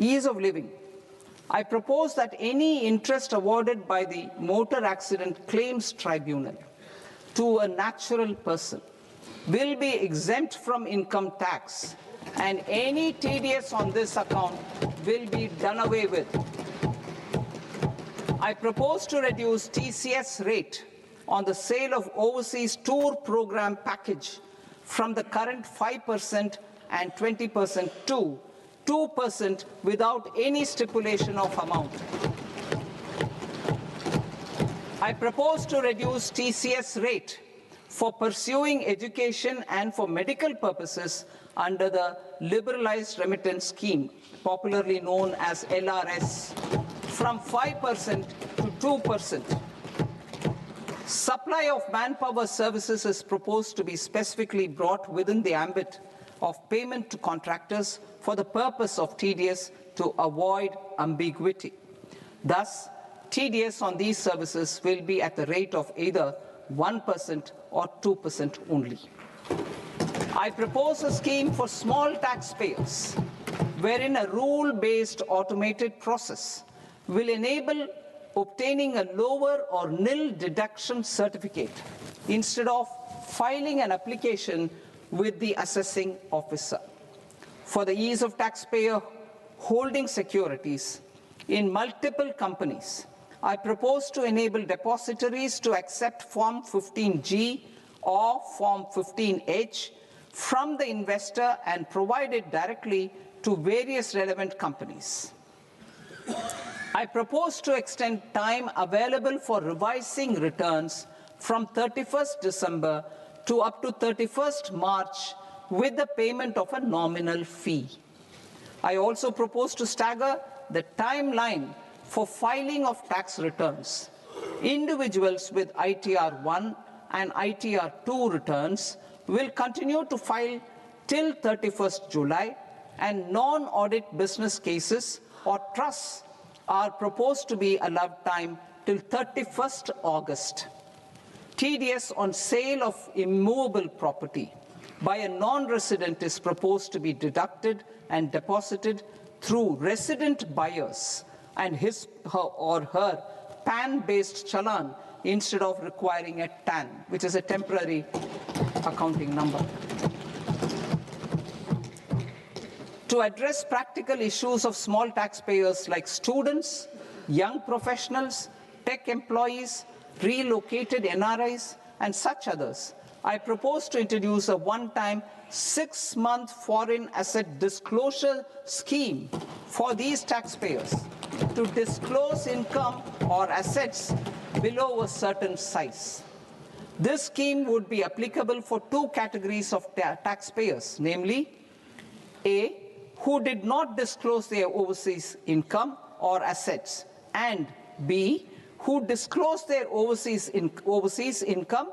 Ease of living. I propose that any interest awarded by the Motor Accident Claims Tribunal to a natural person will be exempt from income tax, and any TDS on this account will be done away with. I propose to reduce TCS rate on the sale of overseas tour program package from the current 5% and 20% to 2% without any stipulation of amount. I propose to reduce TCS rate for pursuing education and for medical purposes under the Liberalized Remittance Scheme, popularly known as LRS, from 5% to 2%. Supply of manpower services is proposed to be specifically brought within the ambit of payment to contractors for the purpose of TDS to avoid ambiguity. Thus, TDS on these services will be at the rate of either 1% or 2% only. I propose a scheme for small taxpayers, wherein a rule-based automated process will enable obtaining a lower or nil deduction certificate instead of filing an application with the assessing officer. For the ease of taxpayer holding securities in multiple companies, I propose to enable depositories to accept Form 15G or Form 15H from the investor and provide it directly to various relevant companies. I propose to extend time available for revising returns from 31st December to up to 31st March with the payment of a nominal fee. I also propose to stagger the timeline for filing of tax returns. Individuals with ITR 1 and ITR 2 returns will continue to file till 31st July, and non-audit business cases or trusts are proposed to be allowed time till 31st August. TDS on sale of immovable property by a non-resident is proposed to be deducted and deposited through resident buyers and his or her PAN-based challan instead of requiring a TAN, which is a temporary accounting number. To address practical issues of small taxpayers like students, young professionals, tech employees, relocated NRIs, and such others, I propose to introduce a one-time 6-month foreign asset disclosure scheme for these taxpayers to disclose income or assets below a certain size. This scheme would be applicable for two categories of taxpayers, namely, A, who did not disclose their overseas income or assets, and B, who disclosed their overseas income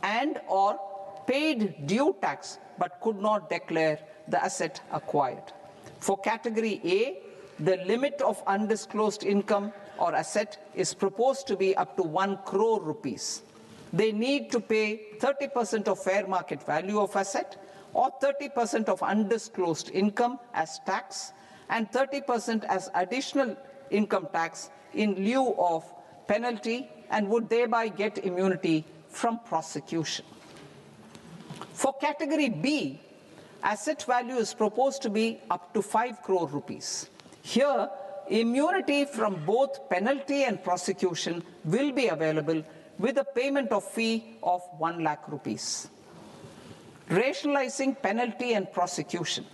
and or paid due tax but could not declare the asset acquired. For category A, the limit of undisclosed income or asset is proposed to be up to 1 crore rupees. They need to pay 30% of fair market value of asset or 30% of undisclosed income as tax and 30% as additional income tax in lieu of penalty, and would thereby get immunity from prosecution. For category B, asset value is proposed to be up to 5 crore rupees. Here, immunity from both penalty and prosecution will be available with a payment of fee of 1 lakh rupees. Rationalizing penalty and prosecution.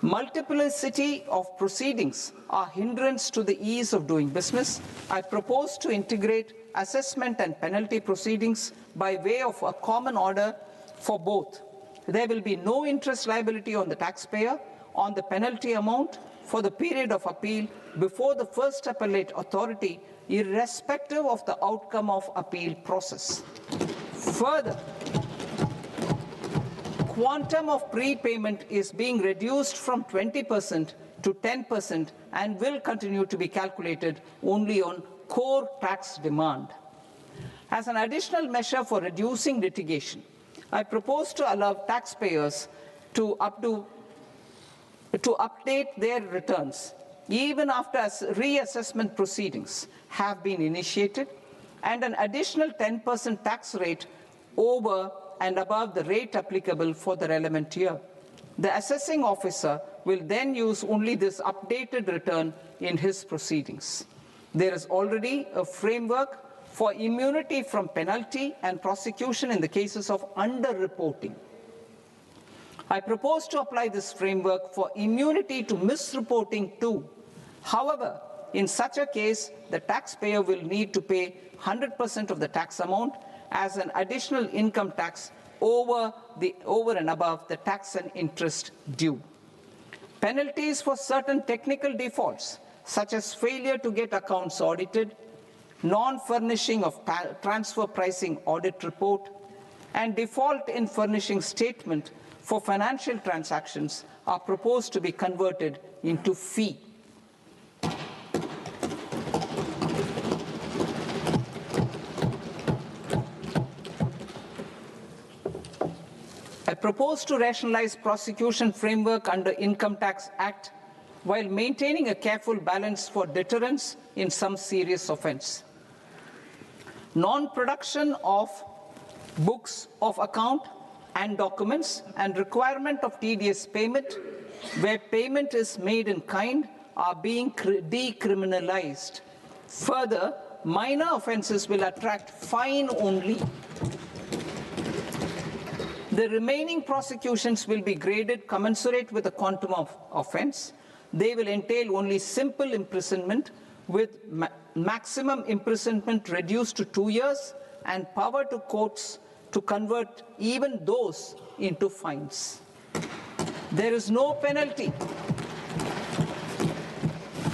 Multiplicity of proceedings are hindrance to the ease of doing business. I propose to integrate assessment and penalty proceedings by way of a common order for both. There will be no interest liability on the taxpayer on the penalty amount for the period of appeal before the first appellate authority, irrespective of the outcome of appeal process. Further, quantum of prepayment is being reduced from 20% to 10% and will continue to be calculated only on core tax demand. As an additional measure for reducing litigation, I propose to allow taxpayers to up to to update their returns, even after reassessment proceedings have been initiated, and an additional 10% tax rate over and above the rate applicable for the relevant year. The assessing officer will then use only this updated return in his proceedings. There is already a framework for immunity from penalty and prosecution in the cases of underreporting. I propose to apply this framework for immunity to misreporting too. However, in such a case, the taxpayer will need to pay 100% of the tax amount as an additional income tax over and above the tax and interest due. Penalties for certain technical defaults, such as failure to get accounts audited, non-furnishing of transfer pricing audit report, and default in furnishing statement for financial transactions are proposed to be converted into fee. I propose to rationalize prosecution framework under Income Tax Act while maintaining a careful balance for deterrence in some serious offence. Non-production of books of account and documents and requirement of TDS payment where payment is made in kind are being decriminalized. Further, minor offences will attract fine only. The remaining prosecutions will be graded commensurate with the quantum of offence. They will entail only simple imprisonment with maximum imprisonment reduced to 2 years and power to courts to convert even those into fines. There is no penalty.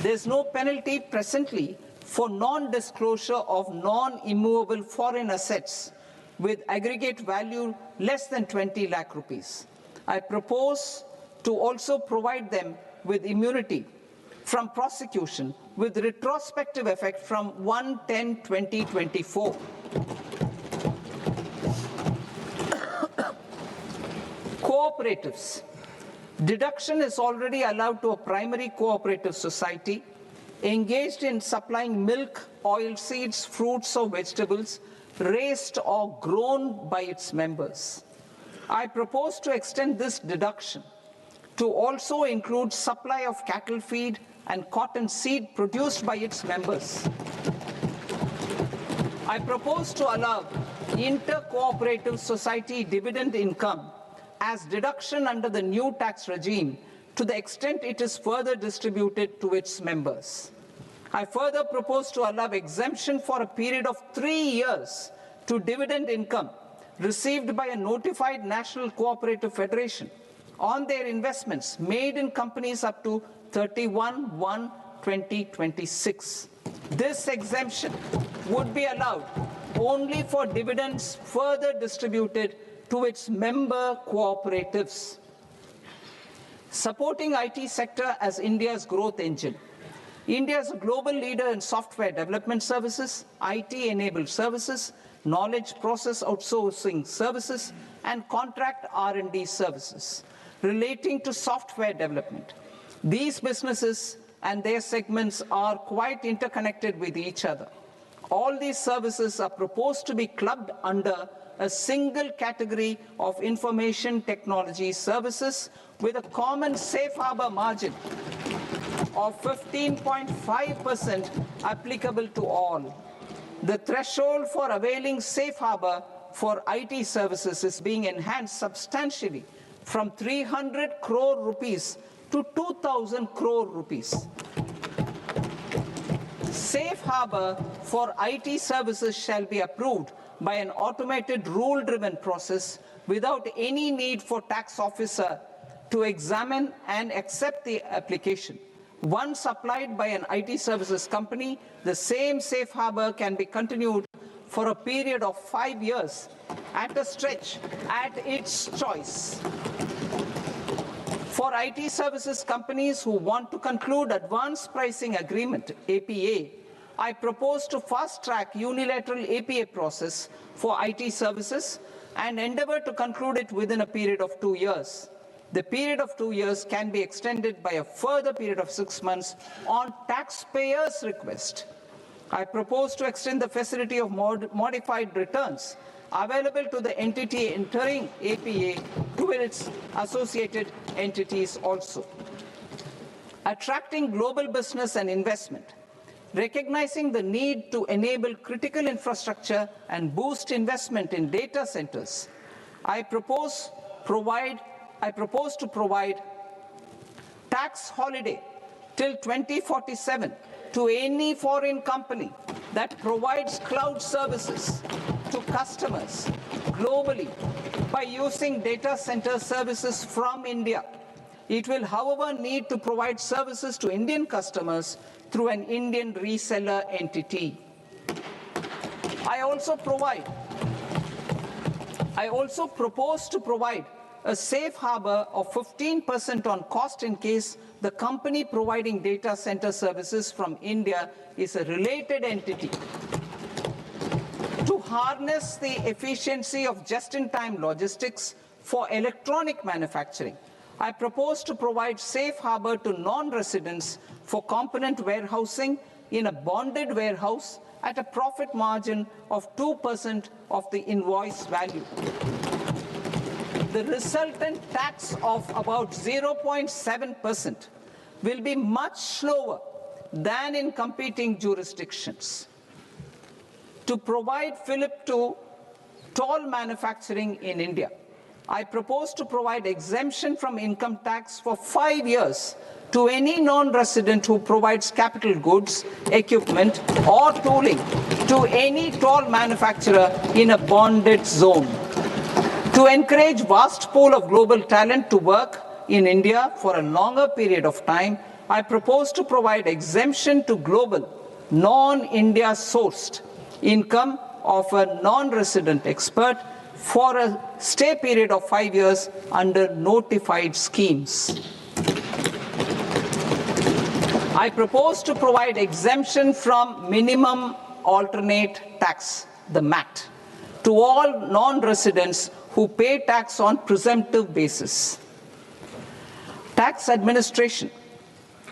There is no penalty presently for non-disclosure of non-immovable foreign assets with aggregate value less than 20 lakh rupees. I propose to also provide them with immunity from prosecution with retrospective effect from 1/10/2024. Cooperatives. Deduction is already allowed to a primary cooperative society engaged in supplying milk, oilseeds, fruits or vegetables raised or grown by its members. I propose to extend this deduction to also include supply of cattle feed and cotton seed produced by its members. I propose to allow inter-cooperative society dividend income as deduction under the new tax regime to the extent it is further distributed to its members. I further propose to allow exemption for a period of 3 years to dividend income received by a notified national cooperative federation on their investments made in companies up to 31/1/2026. This exemption would be allowed only for dividends further distributed to its member cooperatives. Supporting IT sector as India's growth engine. India is a global leader in software development services, IT-enabled services, knowledge process outsourcing services, and contract R&D services relating to software development. These businesses and their segments are quite interconnected with each other. All these services are proposed to be clubbed under a single category of information technology services with a common safe harbor margin of 15.5% applicable to all. The threshold for availing safe harbor for IT services is being enhanced substantially from 300 crore rupees to 2,000 crore rupees. Safe harbor for IT services shall be approved by an automated rule-driven process without any need for tax officer to examine and accept the application. Once applied by an IT services company, the same safe harbor can be continued for a period of 5 years at a stretch at its choice. For IT services companies who want to conclude advanced pricing agreement, APA, I propose to fast-track unilateral APA process for IT services and endeavor to conclude it within a period of 2 years. The period of 2 years can be extended by a further period of 6 months on taxpayers' request. I propose to extend the facility of modified returns available to the entity entering APA to its associated entities also. Attracting global business and investment. Recognizing the need to enable critical infrastructure and boost investment in data centers, I propose to provide tax holiday till 2047 to any foreign company that provides cloud services to customers globally by using data center services from India. It will, however, need to provide services to Indian customers through an Indian reseller entity. I also propose to provide a safe harbor of 15% on cost in case the company providing data center services from India is a related entity. To harness the efficiency of just-in-time logistics for electronic manufacturing, I propose to provide safe harbor to non-residents for component warehousing in a bonded warehouse at a profit margin of 2% of the invoice value. The resultant tax of about 0.7% will be much lower than in competing jurisdictions. To provide fillip to toll manufacturing in India, I propose to provide exemption from income tax for 5 years to any non-resident who provides capital goods, equipment, or tooling to any toll manufacturer in a bonded zone. To encourage vast pool of global talent to work in India for a longer period of time, I propose to provide exemption to global, non-India sourced income of a non-resident expert for a stay period of 5 years under notified schemes. I propose to provide exemption from minimum alternate tax, the MAT, to all non-residents who pay tax on presumptive basis. Tax administration.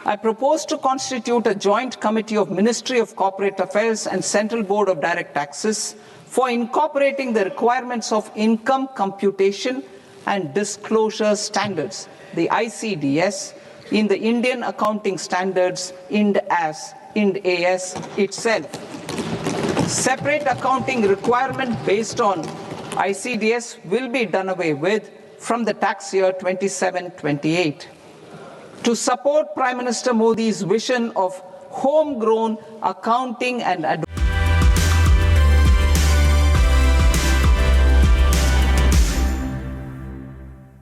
I propose to constitute a joint committee of Ministry of Corporate Affairs and Central Board of Direct Taxes for incorporating the requirements of income computation and disclosure standards, the ICDS, in the Indian Accounting Standards, Ind AS itself. Separate accounting requirement based on ICDS will be done away with from the tax year 27-28. To support Prime Minister Modi's vision of homegrown accounting and